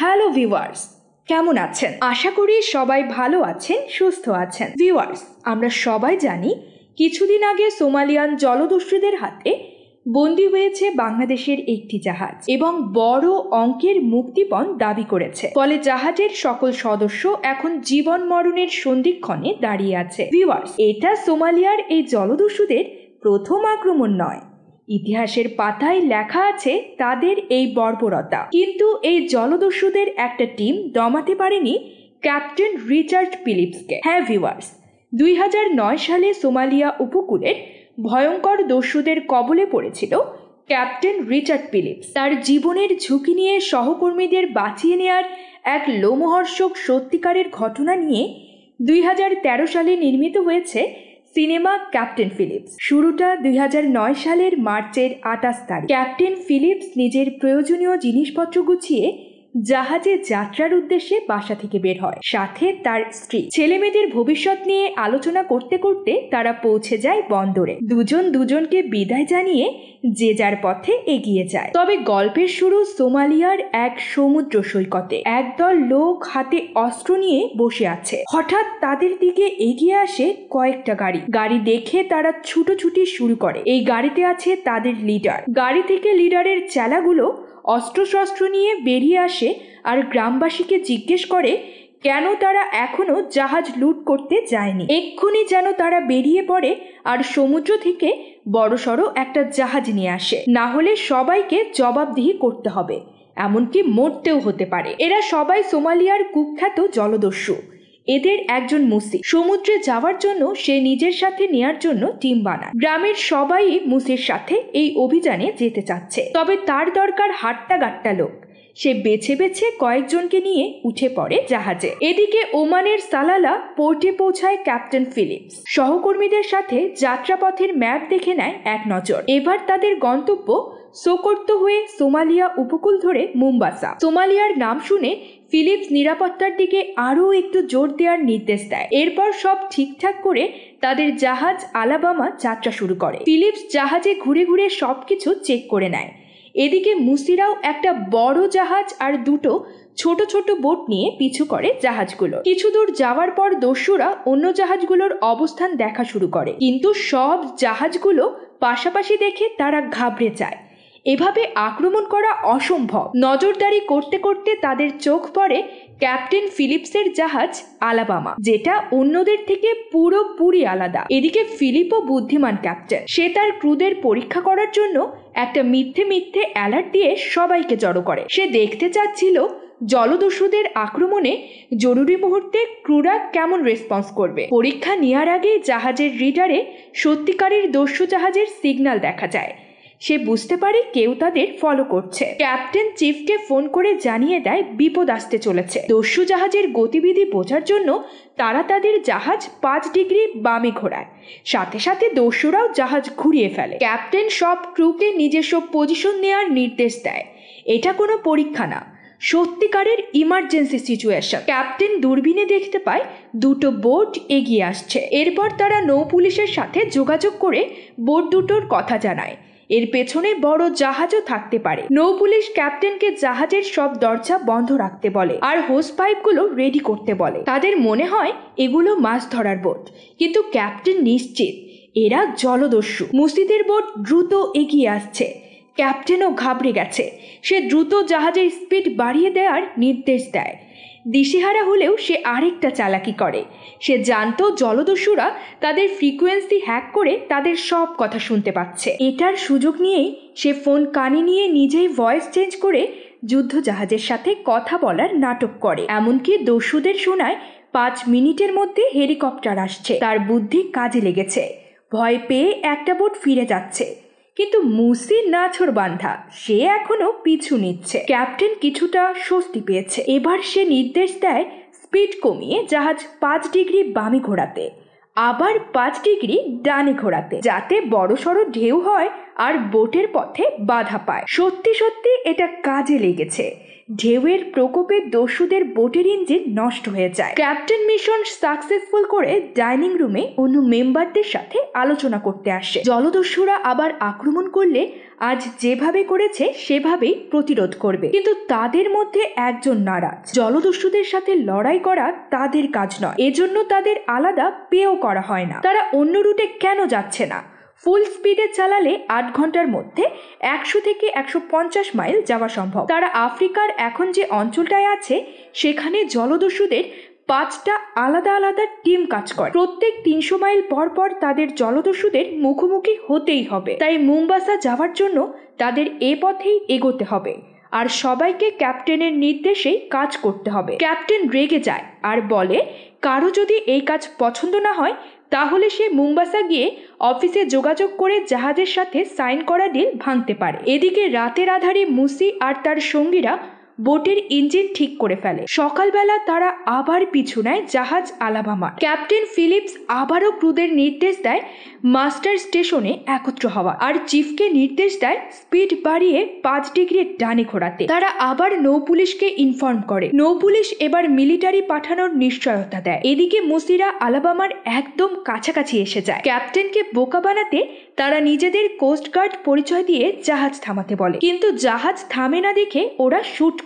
Hello viewers, কেমন আছেন? আশা করি সবাই ভালো আছেন, সুস্থ আছেন। ভিউয়ার্স, আমরা সবাই জানি কিছুদিন আগে সোমালিয়ান জলদস্যুদের হাতে বন্দী হয়েছে বাংলাদেশের একটি জাহাজ এবং বড় অঙ্কের মুক্তিপণ দাবি করেছে। ফলে জাহাজের সকল সদস্য এখন জীবন মরণের সন্ধিক্ষণে দাঁড়িয়ে আছে। ভিউয়ার্স, এটা সোমালিয়ার এই জলদস্যুদের প্রথম আক্রমণ নয়। ইতিহাসের পাতায় লেখা আছে তাদের এই বর্বরতা, কিন্তু এই জলদস্যুদের একটা টিম দমাতে পারেনি ক্যাপ্টেন রিচার্ড ফিলিপসকে। হ্যাঁ ভিউয়ার্স, 2009 সালে সোমালিয়া উপকূলের ভয়ঙ্কর দস্যুদের কবলে পড়েছিল ক্যাপ্টেন রিচার্ড ফিলিপস। তার জীবনের ঝুঁকি নিয়ে সহকর্মীদের বাঁচিয়ে নেয়ার এক লোমহর্ষক সত্যিকারের ঘটনা নিয়ে 2013 সালে নির্মিত হয়েছে সিনেমা ক্যাপ্টেন ফিলিপস। শুরুটা 2009 সালের মার্চের 28 তারিখ। ক্যাপ্টেন ফিলিপস নিজের প্রয়োজনীয় জিনিসপত্র গুছিয়ে জাহাজে যাত্রার উদ্দেশ্যে বাসা থেকে বের হয়, সাথে তার স্ত্রী। ছেলেমেয়েদের ভবিষ্যৎ নিয়ে আলোচনা করতে করতে তারা পৌঁছে যায় বন্দরে। দুজন দুজনকে বিদায় জানিয়ে যে যার পথে এগিয়ে যায়। তবে গল্পের শুরু সোমালিয়ার এক সমুদ্র সৈকতে। একদল লোক হাতে অস্ত্র নিয়ে বসে আছে। হঠাৎ তাদের দিকে এগিয়ে আসে কয়েকটা গাড়ি দেখে তারা ছুটোছুটি শুরু করে। এই গাড়িতে আছে তাদের লিডার। গাড়ি থেকে লিডারের চেলাগুলো অস্ত্রশস্ত্র নিয়ে বেরিয়ে আসে আর গ্রামবাসীকে জিজ্ঞেস করে কেন তারা এখনো জাহাজ লুট করতে যায়নি। এক্ষুনি যেন তারা বেরিয়ে পড়ে আর সমুদ্র থেকে বড়সড় একটা জাহাজ নিয়ে আসে, না হলে সবাইকে জবাবদিহি করতে হবে, এমনকি মরতেও হতে পারে। এরা সবাই সোমালিয়ার কুখ্যাত জলদস্যু। এদের একজন মুসি সমুদ্রে যাওয়ার জন্য সে নিজের সাথে নেয়ার জন্য টিম বানায়। গ্রামের সবাই মুসির সাথে এই অভিযানে যেতে চাচ্ছে, তবে তার দরকার হাট্টা গাট্টা লোক। সে বেছে বেছে কয়েকজনকে নিয়ে উঠে পড়ে জাহাজে। এদিকে ওমানের সালালা পোর্টে পৌঁছায় ক্যাপ্টেন ফিলিপস। সহকর্মীদের সাথে যাত্রাপথের ম্যাপ দেখে নেয় এক নজর। এবার তাদের গন্তব্য সোকোর্তো হয়ে সোমালিয়া উপকূল ধরে মুম্বাসা। সোমালিয়ার নাম শুনে ফিলিপস নিরাপত্তার দিকে আরও একটু জোর দেওয়ার নির্দেশ দেয়। এরপর সব ঠিকঠাক করে তাদের জাহাজ আলাবামা যাত্রা শুরু করে। ফিলিপস জাহাজে ঘুরে ঘুরে সবকিছু চেক করে নেয়। এদিকে মুসিরাও একটা বড় জাহাজ আর দুটো ছোট ছোট বোট নিয়ে পিছু করে জাহাজগুলো। কিছু দূর যাওয়ার পর দস্যুরা অন্য জাহাজগুলোর অবস্থান দেখা শুরু করে, কিন্তু সব জাহাজগুলো পাশাপাশি দেখে তারা ঘাবড়ে যায়। এভাবে আক্রমণ করা অসম্ভব। নজরদারি করতে করতে তাদের চোখ পড়ে ক্যাপ্টেন ফিলিপসের জাহাজ আলাবামা, যেটা অন্যদের থেকে পুরোপুরি আলাদা। এদিকে ফিলিপও বুদ্ধিমান ক্যাপ্টেন। সে তার ক্রুদের পরীক্ষা করার জন্য একটা মিথ্যে অ্যালার্ট দিয়ে সবাইকে জড়ো করে। সে দেখতে চাচ্ছিল জলদস্যুদের আক্রমণে জরুরি মুহূর্তে ক্রুরা কেমন রেসপন্স করবে। পরীক্ষা নেওয়ার আগে জাহাজের রিডারে সত্যিকারের দস্যু জাহাজের সিগন্যাল দেখা যায়। সে বুঝতে পারে কেউ তাদের ফলো করছে। ক্যাপ্টেন চিফকে ফোন করে জানিয়ে দেয় বিপদ আসতে চলেছে। দস্যু জাহাজের গতিবিধি বোঝার জন্য তারা তাদের জাহাজ 5 ডিগ্রি বামে ঘোরায়। সাথে সাথে দস্যুরাও জাহাজ ঘুরিয়ে ফেলে। ক্যাপ্টেন সব ক্রুকে নিজস্ব পজিশন নেওয়ার নির্দেশ দেয়। এটা কোনো পরীক্ষা না, সত্যিকারের ইমার্জেন্সি সিচুয়েশন। ক্যাপ্টেন দূরবীনে দেখতে পায় দুটো বোট এগিয়ে আসছে। এরপর তারা নৌ পুলিশের সাথে যোগাযোগ করে বোট দুটোর কথা জানায়। এর পেছনে বড় জাহাজও থাকতে পারে। নৌ পুলিশ ক্যাপ্টেনকে জাহাজের সব দরজা বন্ধ রাখতে বলে আর হোস পাইপগুলো রেডি করতে বলে। তাদের মনে হয় এগুলো মাছ ধরার বোট, কিন্তু ক্যাপ্টেন নিশ্চিত এরা জলদস্যু। মুসিদের বোট দ্রুত এগিয়ে আসছে। ক্যাপ্টেনও ঘাবড়ে গেছে। সে দ্রুত জাহাজের স্পিড বাড়িয়ে দেওয়ার নির্দেশ দেয়। দিশেহারা হলেও সে আরেকটা চালাকি করে। সে জানতো জলদস্যুরা তাদের ফ্রিকোয়েন্সি হ্যাক করে তাদের সব কথা শুনতে পাচ্ছে। এটার সুযোগ নিয়েই সে ফোন কানে নিয়ে নিজেই ভয়েস চেঞ্জ করে যুদ্ধ জাহাজের সাথে কথা বলার নাটক করে। এমনকি দস্যুদের শোনায় 5 মিনিটের মধ্যে হেলিকপ্টার আসছে। তার বুদ্ধি কাজে লেগেছে। ভয় পেয়ে একটা বোট ফিরে যাচ্ছে, কিন্তু মুসি নাছোড় বান্ধা, সে এখনো পিছু নিচ্ছে। ক্যাপ্টেন কিছুটা স্বস্তি পেয়েছে। এবার সে নির্দেশ দেয় স্পিড কমিয়ে জাহাজ 5 ডিগ্রি বামে ঘোরাতে, আবার 5 ডিগ্রি ডানে ঘোরাতে, যাতে বড়সড় ঢেউ হয় আর বোটের পথে বাধা পায়। সত্যি সত্যি এটা কাজে লেগেছে। ঢেউয়ের প্রকোপে দস্যুদের বোটের ইঞ্জিন নষ্ট হয়ে যায়। ক্যাপ্টেন মিশন সাকসেসফুল করে ডাইনিং রুমে অন্য মেম্বারদের সাথে আলোচনা করতে আসে। জলদস্যুরা আবার আক্রমণ করলে আজ যেভাবে করেছে সেভাবেই প্রতিরোধ করবে, কিন্তু তাদের মধ্যে একজন নারাজ। জলদস্যুদের সাথে লড়াই করা তাদের কাজ নয়, এজন্য তাদের আলাদা পেও করা হয় না। তারা অন্য রুটে কেন যাচ্ছে না? ফুল স্পিডে চালালে 8 ঘন্টার মধ্যে 100 থেকে 150 মাইল যাওয়া সম্ভব। তারা আফ্রিকার এখন যে অঞ্চলটায় আছে সেখানে জলদস্যুদের 5টা আলাদা আলাদা টিম কাজ করে। প্রত্যেক 300 মাইল পর পর তাদের জলদস্যুদের মুখোমুখি হতেই হবে। তাই মুম্বাসা যাওয়ার জন্য তাদের এ পথেই এগোতে হবে, আর সবাইকে ক্যাপ্টেনের নির্দেশেই কাজ করতে হবে। ক্যাপ্টেন রেগে যায় আর বলে, কারো যদি এই কাজ পছন্দ না হয় তাহলে সে মুম্বাসা গিয়ে অফিসে যোগাযোগ করে জাহাজের সাথে সাইন করা ডিল ভাঙতে পারে। এদিকে রাতের আধারে মুসি আর তার সঙ্গীরা বোটের ইঞ্জিন ঠিক করে ফেলে। সকালবেলা তারা আবার পিছু নেয় জাহাজ আলাবামার। ক্যাপ্টেন ফিলিপস আবারও ক্রুদের নির্দেশ দেয় মাস্টার স্টেশনে একত্র হওয়া, আর চিফকে নির্দেশ দেয় স্পিড বাড়িয়ে 5 ডিগ্রি ডানে ঘোরাতে। তারা আবার নৌ পুলিশকে ইনফর্ম করে। নৌ পুলিশ এবার মিলিটারি পাঠানোর নিশ্চয়তা দেয়। এদিকে মুসিরা আলাবামার একদম কাছাকাছি এসে যায়। ক্যাপ্টেনকে বোকা বানাতে তারা নিজেদের কোস্টগার্ড পরিচয় দিয়ে জাহাজ থামাতে বলে, কিন্তু জাহাজ থামে না দেখে ওরা শুট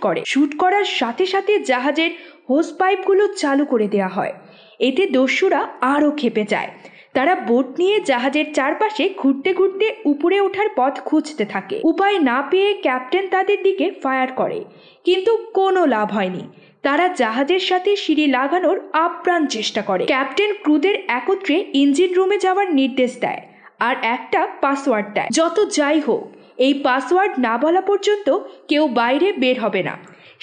করার সাথে সাথে জাহাজের হোস পাইপগুলো চালু করে দেওয়া হয়। এতে দস্যুরা আরও ক্ষেপে যায়। তারা বোট নিয়ে জাহাজের চারপাশে ঘুরতে ঘুরতে উপরে ওঠার পথ খুঁজতে থাকে। উপায় না পেয়ে ক্যাপ্টেন তাদের দিকে ফায়ার করে, কিন্তু কোনো লাভ হয়নি। তারা জাহাজের সাথে সিঁড়ি লাগানোর আপ্রাণ চেষ্টা করে। ক্যাপ্টেন ক্রুদের একত্রে ইঞ্জিন রুমে যাওয়ার নির্দেশ দেয় আর একটা পাসওয়ার্ড দেয়। যত যাই হোক, এই পাসওয়ার্ড না বলা পর্যন্ত কেউ বাইরে বের হবে না।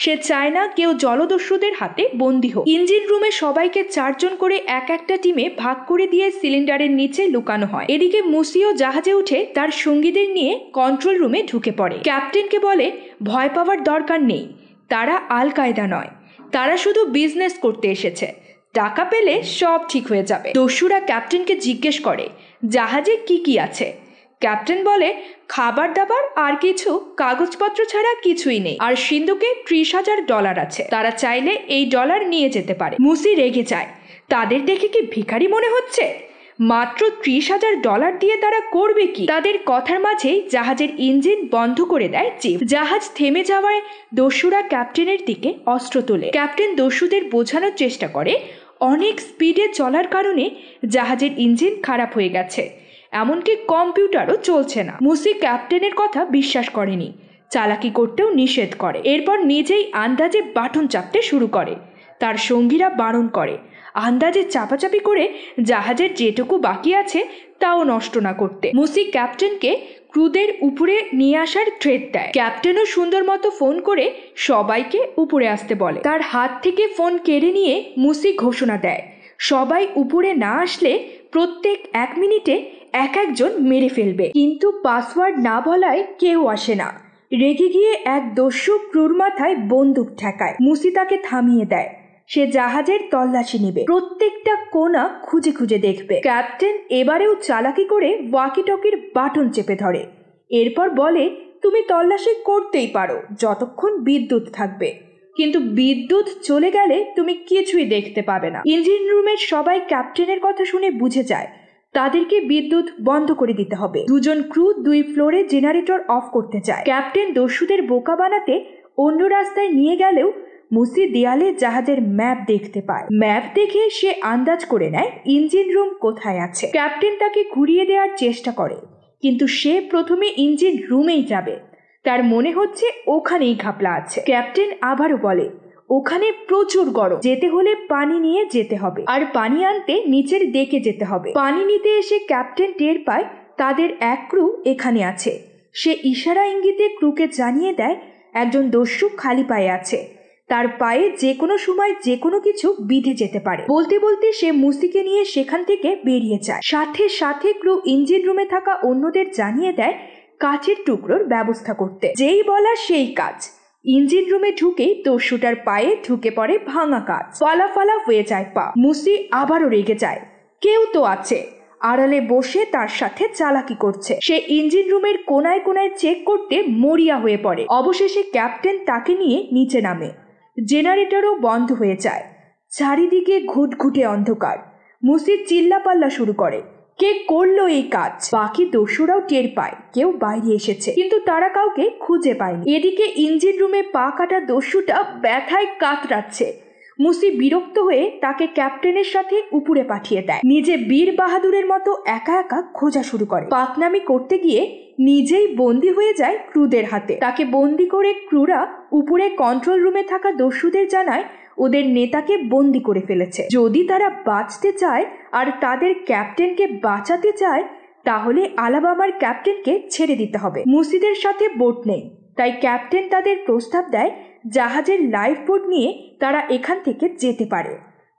সে চায় না কেউ জলদস্যুদের হাতে বন্দী হোক। ইঞ্জিন রুমে সবাইকে 4 জন করে এক একটা টিমে ভাগ করে দিয়ে সিলিন্ডারের নিচে লুকানো হয়। এদিকে মুসিও জাহাজে উঠে তার সঙ্গীদের নিয়ে কন্ট্রোল রুমে ঢুকে পড়ে। ক্যাপ্টেনকে বলে, ভয় পাওয়ার দরকার নেই, তারা আল কায়দা নয়, তারা শুধু বিজনেস করতে এসেছে, টাকা পেলে সব ঠিক হয়ে যাবে। দস্যুরা ক্যাপ্টেনকে জিজ্ঞেস করে জাহাজে কি কি আছে। ক্যাপ্টেন বলে, খাবার দাবার আর কিছু, কাগজপত্র ছাড়া কিছুই নেই, আর সিন্ধুকে $30,000 আছে, তারা চাইলে এই ডলার নিয়ে যেতে পারে। মুসি রেগে যায়, তাদের দেখে কি ভিখারি মনে হচ্ছে? মাত্র $30,000 দিয়ে তারা করবে কি? তাদের কথার মাঝেই জাহাজের ইঞ্জিন বন্ধ করে দেয় চিফ। জাহাজ থেমে যাওয়ায় দস্যুরা ক্যাপ্টেনের দিকে অস্ত্র তোলে। ক্যাপ্টেন দস্যুদের বোঝানোর চেষ্টা করে অনেক স্পিডে চলার কারণে জাহাজের ইঞ্জিন খারাপ হয়ে গেছে, এমনকি কম্পিউটারও চলছে না। মুসি ক্যাপ্টেনের কথা বিশ্বাস করেনি, চালাকি করতেও নিষেধ করে। এরপর নিজেই আন্দাজে বাটন চাপতে শুরু করে। তার সঙ্গীরা বারণ করে, আন্দাজে চাপাচাপি করে জাহাজের যেটুকু বাকি আছে তাও নষ্ট না করতে। মুসি ক্যাপ্টেনকে ক্রুদের উপরে নিয়ে আসার থ্রেট দেয়। ক্যাপ্টেনও সুন্দর মতো ফোন করে সবাইকে উপরে আসতে বলে। তার হাত থেকে ফোন কেড়ে নিয়ে মুসি ঘোষণা দেয়, সবাই উপরে না আসলে প্রত্যেক 1 মিনিটে একজন মেরে ফেলবে। কিন্তু পাসওয়ার্ড না বলায় কেউ আসে না। রেগে গিয়ে এক দস্যু ক্রুর মাথায় বন্দুক ঠেকায়। মুসি তাকে থামিয়ে দেয়। সে জাহাজের তল্লাশি নেবে, প্রত্যেকটা কোণা খুঁজে খুঁজে দেখবে। ক্যাপ্টেন এবারেও চালাকি করে ওয়াকিটকির বাটন চেপে ধরে। এরপর বলে, তুমি তল্লাশি করতেই পারো যতক্ষণ বিদ্যুৎ থাকবে, কিন্তু বিদ্যুৎ চলে গেলে তুমি কিছুই দেখতে পাবে না। ইঞ্জিন রুমের সবাই ক্যাপ্টেনের কথা শুনে বুঝে যায় তাদেরকে বিদ্যুৎ বন্ধ করে দিতে হবে। 2 জন ক্রু 2 ফ্লোরে জেনারেটর অফ করতে চায়। ক্যাপ্টেন দস্যুদের বোকা বানাতে অন্য রাস্তায় নিয়ে গেলেও মুসি দেয়ালে জাহাজের ম্যাপ দেখতে পায়। ম্যাপ দেখে সে আন্দাজ করে নেয় ইঞ্জিন রুম কোথায় আছে। ক্যাপ্টেন তাকে ঘুরিয়ে দেওয়ার চেষ্টা করে, কিন্তু সে প্রথমে ইঞ্জিন রুমেই যাবে। তার মনে হচ্ছে ওখানেই ঘাপলা আছে। ক্যাপ্টেন আবারও বলে, ওখানে প্রচুর গরম, যেতে হলে পানি নিয়ে যেতে হবে, আর পানি আনতে নিচের ডেকে যেতে হবে। পানি নিতে এসে ক্যাপ্টেন টের পায় তাদের এক ক্রু এখানে আছে। সে ইশারা ইঙ্গিতে ক্রুকে জানিয়ে দেয় একজন দস্যু খালি পায়ে আছে, তার পায়ে যে কোনো সময় যে কোনো কিছু বিঁধে যেতে পারে। বলতে বলতে সে মুসিকে নিয়ে সেখান থেকে বেরিয়ে যায়। সাথে সাথে ক্রু ইঞ্জিন রুমে থাকা অন্যদের জানিয়ে দেয় কাচের টুকরোর ব্যবস্থা করতে। যেই বলা সেই কাজ। ইঞ্জিন রুমে ঢুকেই দস্যুটার পায়ে ঢুকে পড়ে ভাঙা কাচ, ফালা ফালা হয়ে যায় পা। মুসি আবারও রেগে যায়, কেউ তো আছে, আড়ালে বসে তার সাথে চালাকি করছে। সে ইঞ্জিন রুমের কোনায় কোনায় চেক করতে মরিয়া হয়ে পড়ে। অবশেষে ক্যাপ্টেন তাকে নিয়ে নিচে নামে। জেনারেটরও বন্ধ হয়ে যায়। চারিদিকে ঘুটঘুটে অন্ধকার। মুসি চিল্লাপাল্লা শুরু করে, কে করলো এই কাজ? বাকি দস্যুরাও টের পায় কেউ বাইরে এসেছে, কিন্তু তারা কাউকে খুঁজে পায়নি। এদিকে ইঞ্জিন রুমে পা কাটা দস্যুটা ব্যথায় কাতরাচ্ছে। মুসি বিরক্ত হয়ে তাকে ক্যাপ্টেনের সাথে উপরে পাঠিয়ে দেয়। নিজে বীর বাহাদুরের মতো একা একা খোঁজা শুরু করে। পাকনামি করতে গিয়ে নিজেই বন্দী হয়ে যায় ক্রুদের হাতে। তাকে বন্দী করে ক্রুরা উপরে কন্ট্রোল রুমে থাকা দস্যুদের জানায় ওদের নেতাকে বন্দী করে ফেলেছে। যদি তারা বাঁচতে চায় আর তাদের ক্যাপ্টেনকে বাঁচাতে চায় তাহলে আলাবামার ক্যাপ্টেনকে ছেড়ে দিতে হবে। মুসিদের সাথে বোট নেই, তাই ক্যাপ্টেন তাদের প্রস্তাব দেয় জাহাজের লাইফ বোট নিয়ে তারা এখান থেকে যেতে পারে।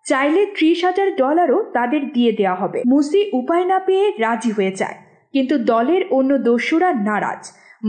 চাইলে $30,000 তাদের দিয়ে দেওয়া হবে। মুসি উপায় না পেয়ে রাজি হয়ে যায়, কিন্তু দলের অন্য দস্যুরা নারাজ।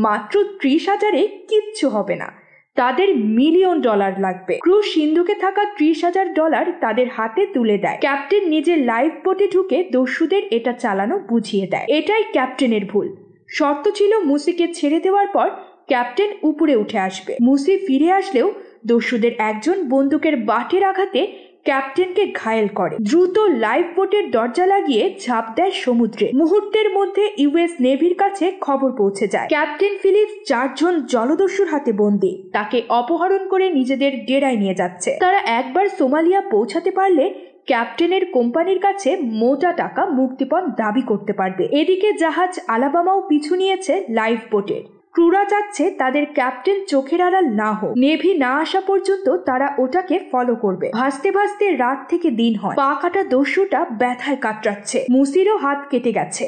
মাত্র 30,000-এ কিচ্ছু হবে না, তাদের $1,000,000 লাগবে। ক্রু সিন্ধুকে থাকা $30,000 তাদের হাতে তুলে দেয়। ক্যাপ্টেন নিজের লাইফ বোটে ঢুকে দস্যুদের এটা চালানো বুঝিয়ে দেয়। এটাই ক্যাপ্টেনের ভুল। শর্ত ছিল মুসিকে ছেড়ে দেওয়ার পর ক্যাপ্টেন উপরে উঠে আসবে। মুসি ফিরে আসলেও দস্যুদের একজন বন্দুকের বাটের আঘাতে ক্যাপ্টেনকে ঘায়েল করে। দ্রুত লাইফ বোটের দরজা লাগিয়ে ঝাঁপ দেয় সমুদ্রে। মুহূর্তের মধ্যে ইউএস নেভির কাছে খবর পৌঁছে যায় ক্যাপ্টেন ফিলিপস 4 জন জলদস্যুর হাতে বন্দী। তাকে অপহরণ করে নিজেদের ডেরায় নিয়ে যাচ্ছে। তারা একবার সোমালিয়া পৌঁছাতে পারলে ক্যাপ্টেনের কোম্পানির কাছে মোটা টাকা মুক্তিপণ দাবি করতে পারবে। এদিকে জাহাজ আলাবামাও পিছু নিয়েছে লাইফ বোটের। ক্রুরা চাচ্ছে তাদের ক্যাপ্টেন চোখের আড়াল না হোক। নেভি না আসা পর্যন্ত তারা ওটাকে ফলো করবে। ভাসতে ভাসতে রাত থেকে দিন হয়। পা কাটা দস্যুটা ব্যথায় কাতরাচ্ছে। মুসিরও হাত কেটে গেছে।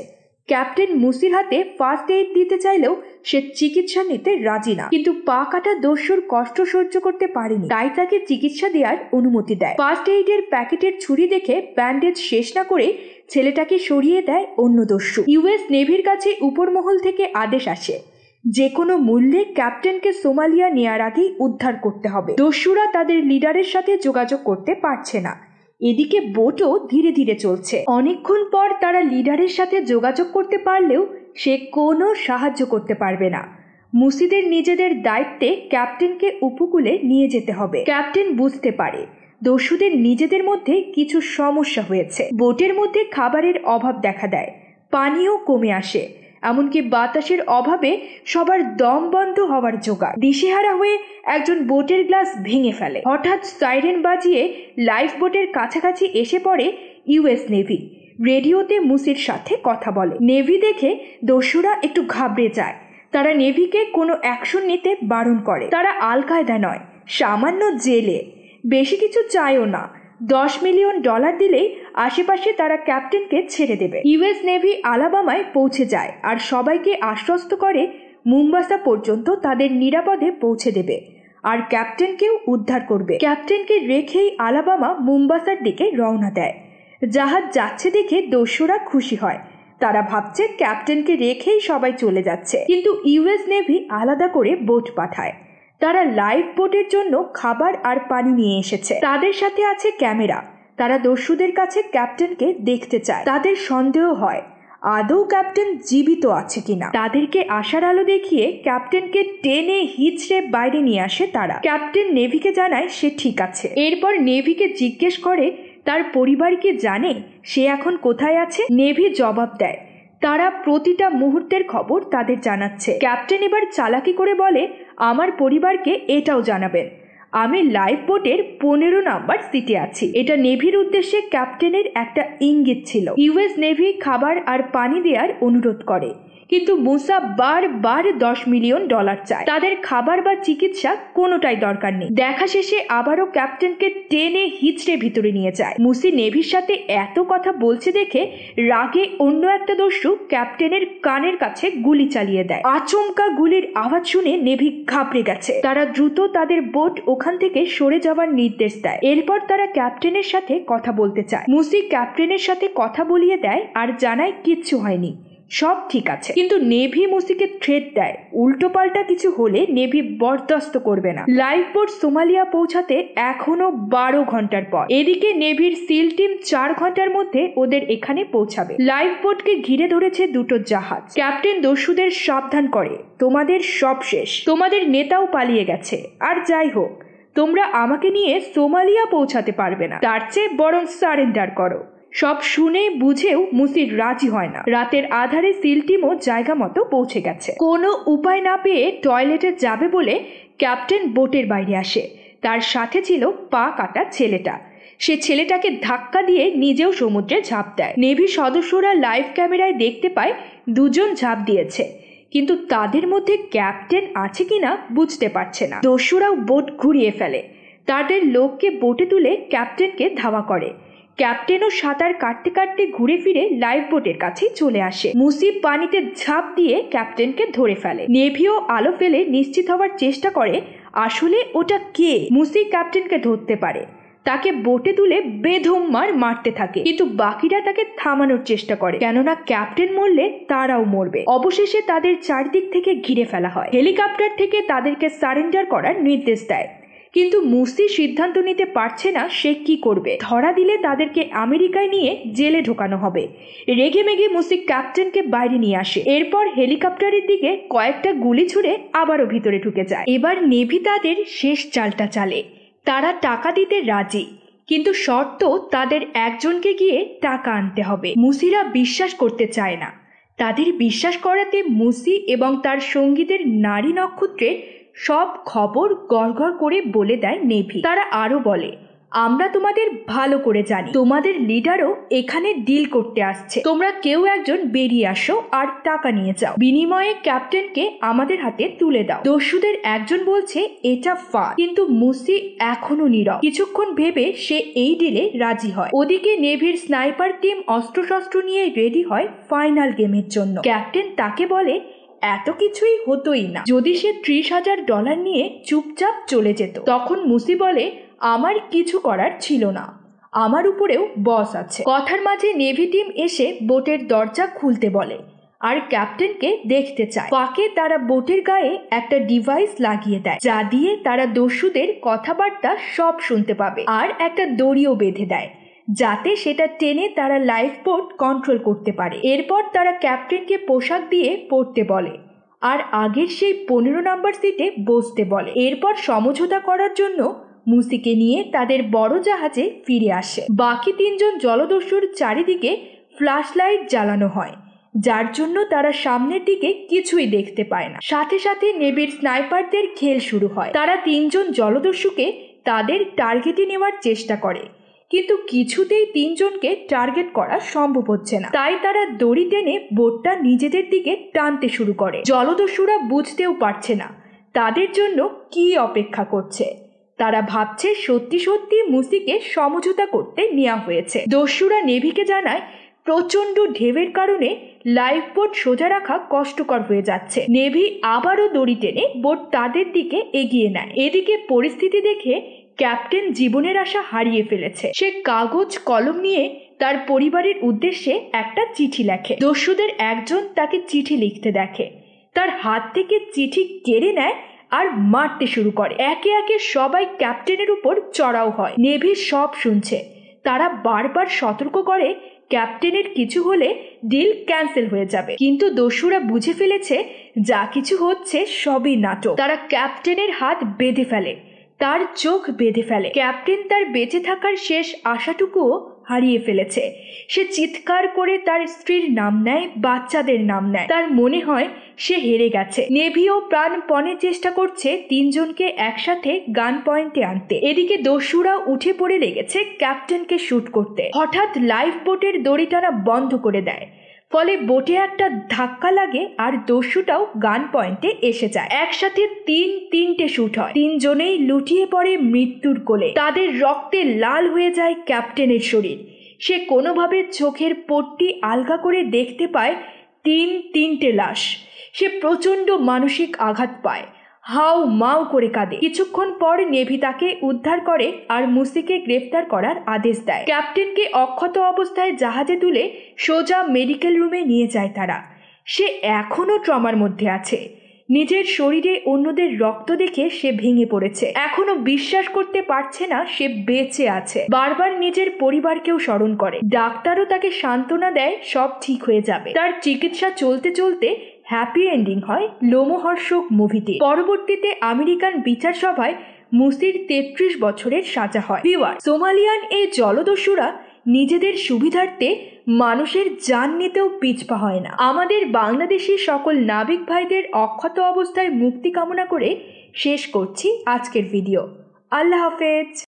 ক্যাপ্টেন মুসির হাতে ফার্স্ট এইড দিতে চাইলেও সে চিকিৎসা নিতে রাজি না, কিন্তু পা কাটা দস্যুর কষ্ট সহ্য করতে পারেনি, তাই তাকে চিকিৎসা দেওয়ার অনুমতি দেয়। ফার্স্ট এইডের প্যাকেটের ছুরি দেখে ব্যান্ডেজ শেষ না করে ছেলেটাকে সরিয়ে দেয় অন্য দস্যু। ইউএস নেভির কাছে উপরমহল থেকে আদেশ আসে যে কোনো মূল্যে ক্যাপ্টেনকে সোমালিয়া নেয়ার আগেই উদ্ধার করতে হবে। দস্যুরা তাদের লিডারের সাথে যোগাযোগ করতে পারছে না। এদিকে বোটও ধীরে ধীরে চলছে। অনেকক্ষণ পর তারা লিডারের সাথে যোগাযোগ করতে পারলেও সে কোনো সাহায্য করতে পারবে না। মুসিদের নিজেদের দায়িত্বে ক্যাপ্টেনকে উপকূলে নিয়ে যেতে হবে। ক্যাপ্টেন বুঝতে পারে দস্যুদের নিজেদের মধ্যে কিছু সমস্যা হয়েছে। বোটের মধ্যে খাবারের অভাব দেখা দেয়, পানিও কমে আসে, এমনকি বাতাসের অভাবে সবার দম বন্ধ হওয়ার জোগাড়। দিশেহারা হয়ে একজন বোটের গ্লাস ভেঙে ফেলে। হঠাৎ সাইরেন বাজিয়ে লাইফ বোটের কাছাকাছি এসে পড়ে ইউএস নেভি। রেডিওতে মুসির সাথে কথা বলে। নেভি দেখে দস্যুরা একটু ঘাবড়ে যায়। তারা নেভিকে কোনো অ্যাকশন নিতে বারণ করে। তারা আল কায়দা নয়, সামান্য জেলে, বেশি কিছু চায়ও না। $10 মিলিয়ন দিলেই আশেপাশে তারা ক্যাপ্টেনকে ছেড়ে দেবে। ইউএস নেভি আলাবামায় পৌঁছে যায় আর সবাইকে আশ্বস্ত করে মুম্বাসা পর্যন্ত তাদের নিরাপদে পৌঁছে দেবে আর ক্যাপ্টেনকেও উদ্ধার করবে। ক্যাপ্টেনকে রেখেই আলাবামা মুম্বাসার দিকে রওনা দেয়। জাহাজ যাচ্ছে দেখে দস্যুরা খুশি হয়। তারা ভাবছে ক্যাপ্টেনকে রেখেই সবাই চলে যাচ্ছে, কিন্তু ইউএস নেভি আলাদা করে বোট পাঠায়। তারা লাইফ বোটের জন্য খাবার আর পানি নিয়ে এসেছে। তাদের সাথে আছে ক্যামেরা। তারা দস্যুদের কাছে ক্যাপ্টেনকে দেখতে চায়। তাদের সন্দেহ হয় আদৌ ক্যাপ্টেন জীবিত আছে কিনা। তাদেরকে আশার আলো দেখিয়ে ক্যাপ্টেনকে টেনে হিচড়ে বাইরে নিয়ে আসে তারা। ক্যাপ্টেন নেভিকে জানায় সে ঠিক আছে। এরপর নেভিকে জিজ্ঞেস করে তার পরিবার কি জানে সে এখন কোথায় আছে। নেভি জবাব দেয় তারা প্রতিটা মুহূর্তের খবর তাদের জানাচ্ছে। ক্যাপ্টেন এবার চালাকি করে বলে আমার পরিবারকে এটাও জানাবেন আমি লাইফ বোটের 15 নম্বর সিটে আছি। এটা নেভির উদ্দেশ্যে ক্যাপ্টেনের একটা ইঙ্গিত ছিল। ইউএস নেভি খাবার আর পানি দেওয়ার অনুরোধ করে, কিন্তু মুসা বারবার $10 মিলিয়ন চায়। তাদের খাবার বা চিকিৎসা কোনোটাই দরকার নেই। দেখা শেষে আবারও ক্যাপ্টেনকে টেনে হিচড়ে ভিতরে নিয়ে যায়। মুসি নেভির সাথে এত কথা বলছে দেখে রাগে অন্য একটা দস্যু ক্যাপ্টেনের কানের কাছে গুলি চালিয়ে দেয়। আচমকা গুলির আওয়াজ শুনে নেভি ঘাবড়ে গেছে। তারা দ্রুত তাদের বোট ওখান থেকে সরে যাওয়ার নির্দেশ দেয়। এরপর তারা ক্যাপ্টেনের সাথে কথা বলতে চায়। মুসি ক্যাপ্টেনের সাথে কথা বলিয়ে দেয় আর জানায় কিচ্ছু হয়নি, সব ঠিক আছে। কিন্তু নেভি মুসিকে থ্রেট দেয়, উল্টো পাল্টা কিছু হলে নেভি বরদাস্ত করবে না। লাইফ বোট সোমালিয়া পৌঁছাতে এখনো 12 ঘন্টার পর। এদিকে নেভির সিল টিম 4 ঘন্টার মধ্যে ওদের এখানে পৌঁছাবে। লাইফ বোটকে ঘিরে ধরেছে দুটো জাহাজ। ক্যাপ্টেন দস্যুদের সাবধান করে, তোমাদের সব শেষ, তোমাদের নেতাও পালিয়ে গেছে। আর যাই হোক, তোমরা আমাকে নিয়ে সোমালিয়া পৌঁছাতে পারবে না, তার চেয়ে বরং সারেন্ডার করো। সব শুনে বুঝেও মুসির রাজি হয় না। রাতের আধারে সিল টিমও জায়গা মতো পৌঁছে গেছে। কোনো উপায় না পেয়ে টয়লেটে যাবে বলে ক্যাপ্টেন বোটের বাইরে আসে। তার সাথে ছিল পা কাটা ছেলেটা। সে ছেলেটাকে ধাক্কা দিয়ে নিজেও সমুদ্রে ঝাঁপ দেয়। নেভি সদস্যরা লাইভ ক্যামেরায় দেখতে পায় দুজন ঝাঁপ দিয়েছে, কিন্তু তাদের মধ্যে ক্যাপ্টেন আছে কিনা বুঝতে পারছে না। দস্যুরাও বোট ঘুরিয়ে ফেলে, তাদের লোককে বোটে তুলে ক্যাপ্টেনকে ধাওয়া করে। ক্যাপ্টেনও সাঁতার কাটতে কাটতে ঘুরে ফিরে লাইফ বোটের কাছে চলে আসে। মুসি পানিতে ঝাঁপ দিয়ে ক্যাপ্টেনকে ধরে ফেলে। নেভিও আলো ফেলে নিশ্চিত হওয়ার চেষ্টা করে আসলে ওটা কে। মুসি ক্যাপ্টেনকে ধরতে পারে, তাকে বোটে তুলে বেধম মারতে থাকে, কিন্তু বাকিরা তাকে থামানোর চেষ্টা করে, কেননা ক্যাপ্টেন মরলে তারাও মরবে। অবশেষে তাদের চারদিক থেকে ঘিরে ফেলা হয়। হেলিকপ্টার থেকে তাদেরকে সারেন্ডার করার নির্দেশ দেয়, কিন্তু মুসি সিদ্ধান্ত নিতে পারছে না সে কি করবে। ধরা দিলে তাদেরকে আমেরিকায় নিয়ে জেলে ঢোকানো হবে। রেগে মেগে মুসি ক্যাপ্টেনকে বাইরে নিয়ে আসে। এরপর হেলিকপ্টারের দিকে কয়েকটা গুলি ছুড়ে আবারও ভিতরে ঢুকে যায়। এবার নেভি তাদের শেষ চালটা চালে। তারা টাকা দিতে রাজি, কিন্তু শর্ত তাদের একজনকে গিয়ে টাকা আনতে হবে। মুসিরা বিশ্বাস করতে চায় না। তাদের বিশ্বাস করাতে মুসি এবং তার সঙ্গীদের নারী নক্ষত্রের সব খবর গড়গড় করে বলে দেয় নেভি। তারা আরো বলে, আমরা তোমাদের ভালো করে জানি, তোমাদের লিডারও এখানে ডিল করতে আসছে। তোমরা কেউ একজন বেরিয়ে আসো আর টাকা নিয়ে যাও, বিনিময়ে ক্যাপ্টেনকে আমাদের হাতে তুলে দাও। দস্যুদের একজন বলছে এটা ফাঁদ, কিন্তু মুসি এখনো নীরব। কিছুক্ষণ ভেবে সে এই ডিলে রাজি হয়। ওদিকে নেভির স্নাইপার টিম অস্ত্রশস্ত্র নিয়ে রেডি হয় ফাইনাল গেমের জন্য। ক্যাপ্টেন তাকে বলে এত কিছুই হতোই না যদি সে $30,000 নিয়ে চুপচাপ চলে যেত। তখন মুসি বলে, আমার কিছু করার ছিল না, আমার উপরেও বস আছে। কথার মাঝে নেভি টিম এসে বোটের দরজা খুলতে বলে আর ক্যাপ্টেনকে দেখতে চায়। ফাঁকে তারা বোটের গায়ে একটা ডিভাইস লাগিয়ে দেয়, যা দিয়ে তারা দস্যুদের কথাবার্তা সব শুনতে পাবে, আর একটা দড়িও বেঁধে দেয় যাতে সেটা টেনে তারা লাইফ বোট কন্ট্রোল করতে পারে। এরপর তারা ক্যাপ্টেনকে পোশাক দিয়ে পড়তে বলে আর আগের সেই 15 নম্বর সিটে বসতে বলে। এরপর সমঝোতা করার জন্য মুসিকে নিয়ে তাদের বড় জাহাজে ফিরে আসে। বাকি 3 জন জলদস্যুর চারিদিকে ফ্ল্যাশ লাইট জ্বালানো হয়, যার জন্য তারা সামনের দিকে কিছুই দেখতে পায় না। সাথে সাথে নেভির স্নাইপারদের খেল শুরু হয়। তারা 3 জন জলদস্যুকে তাদের টার্গেটে নেওয়ার চেষ্টা করে, কিন্তু কিছুতেই 3 জনকে টার্গেট করা সম্ভব হচ্ছে না। তাই তারা দড়ি টেনে বোটটা নিজেদের দিকে টানতে শুরু করে। জলদস্যুরা বুঝতেও পারছে না তাদের জন্য কি অপেক্ষা করছে। তারা ভাবছে সত্যি সত্যি মুসিকে সমঝোতা করতে নেওয়া হয়েছে। দস্যুরা নেভিকে জানায় প্রচন্ড ঢেউয়ের কারণে লাইফ বোট সোজা রাখা কষ্টকর হয়ে যাচ্ছে। নেভি আবারও দড়ি টেনে বোট তাদের দিকে এগিয়ে নেয়। এদিকে পরিস্থিতি দেখে ক্যাপ্টেন জীবনের আশা হারিয়ে ফেলেছে। সে কাগজ কলম নিয়ে তার পরিবারের উদ্দেশ্যে একটা চিঠি লেখে। দস্যুদের একজন তাকে চিঠি লিখতে দেখে, তার হাত থেকে চিঠি কেড়ে নেয় আর মারতে শুরু করে। একে একে সবাই ক্যাপ্টেনের উপর চড়াও হয়। নেভি সব শুনছে। তারা বারবার সতর্ক করে ক্যাপ্টেনের কিছু হলে ডিল ক্যান্সেল হয়ে যাবে, কিন্তু দস্যুরা বুঝে ফেলেছে যা কিছু হচ্ছে সবই নাটক। তারা ক্যাপ্টেনের হাত বেঁধে ফেলে, তার চোখ বেঁধে ফেলে। ক্যাপ্টেন তার বেঁচে থাকার শেষ আশাটুকুও হারিয়ে ফেলেছে। সে চিৎকার করে তার স্ত্রীর নাম নেয়, বাচ্চাদের নাম নেয়। তার মনে হয় সে হেরে গেছে। নেভিও প্রাণপণে চেষ্টা করছে 3 জনকে একসাথে গান পয়েন্টে আনতে। এদিকে দস্যুরা উঠে পড়ে লেগেছে ক্যাপ্টেনকে শুট করতে। হঠাৎ লাইফ বোটের দড়ি টানা বন্ধ করে দেয়, ফলে বোটে একটা ধাক্কা লাগে আর দস্যুটাও গান পয়েন্টে এসে যায়। একসাথে 3টে শুট হয়। 3 জনেই লুটিয়ে পড়ে মৃত্যুর কোলে। তাদের রক্তে লাল হয়ে যায় ক্যাপ্টেনের শরীর। সে কোনোভাবে চোখের পট্টি আলগা করে দেখতে পায় 3টে লাশ। সে প্রচন্ড মানসিক আঘাত পায়, হাউ মাউ করে কাঁদে। কিছুক্ষণ পর নেভি তাকে উদ্ধার করে আর মুসিকে গ্রেফতার করার আদেশ দেয়। ক্যাপ্টেনকে অক্ষত অবস্থায় জাহাজে তুলে সোজা মেডিকেল রুমে নিয়ে যায় তারা। সে এখনো ট্রমার মধ্যে আছে। নিজের শরীরে অন্যদের রক্ত দেখে সে ভেঙে পড়েছে। এখনো বিশ্বাস করতে পারছে না সে বেঁচে আছে। বারবার নিজের পরিবারকেও স্মরণ করে। ডাক্তারও তাকে সান্ত্বনা দেয় সব ঠিক হয়ে যাবে। তার চিকিৎসা চলতে চলতে হ্যাপি এন্ডিং হয় লোমহর্ষক মুভিতে। পরবর্তীতে আমেরিকান বিচার সভায় মুসির 33 বছরের সাজা হয়। ভিউয়ার, সোমালিয়ান এই জলদস্যুরা নিজেদের সুবিধার্থে মানুষের জান নিতেও পিছপা হয় না। আমাদের বাংলাদেশি সকল নাবিক ভাইদের অক্ষত অবস্থায় মুক্তি কামনা করে শেষ করছি আজকের ভিডিও। আল্লাহ হাফেজ।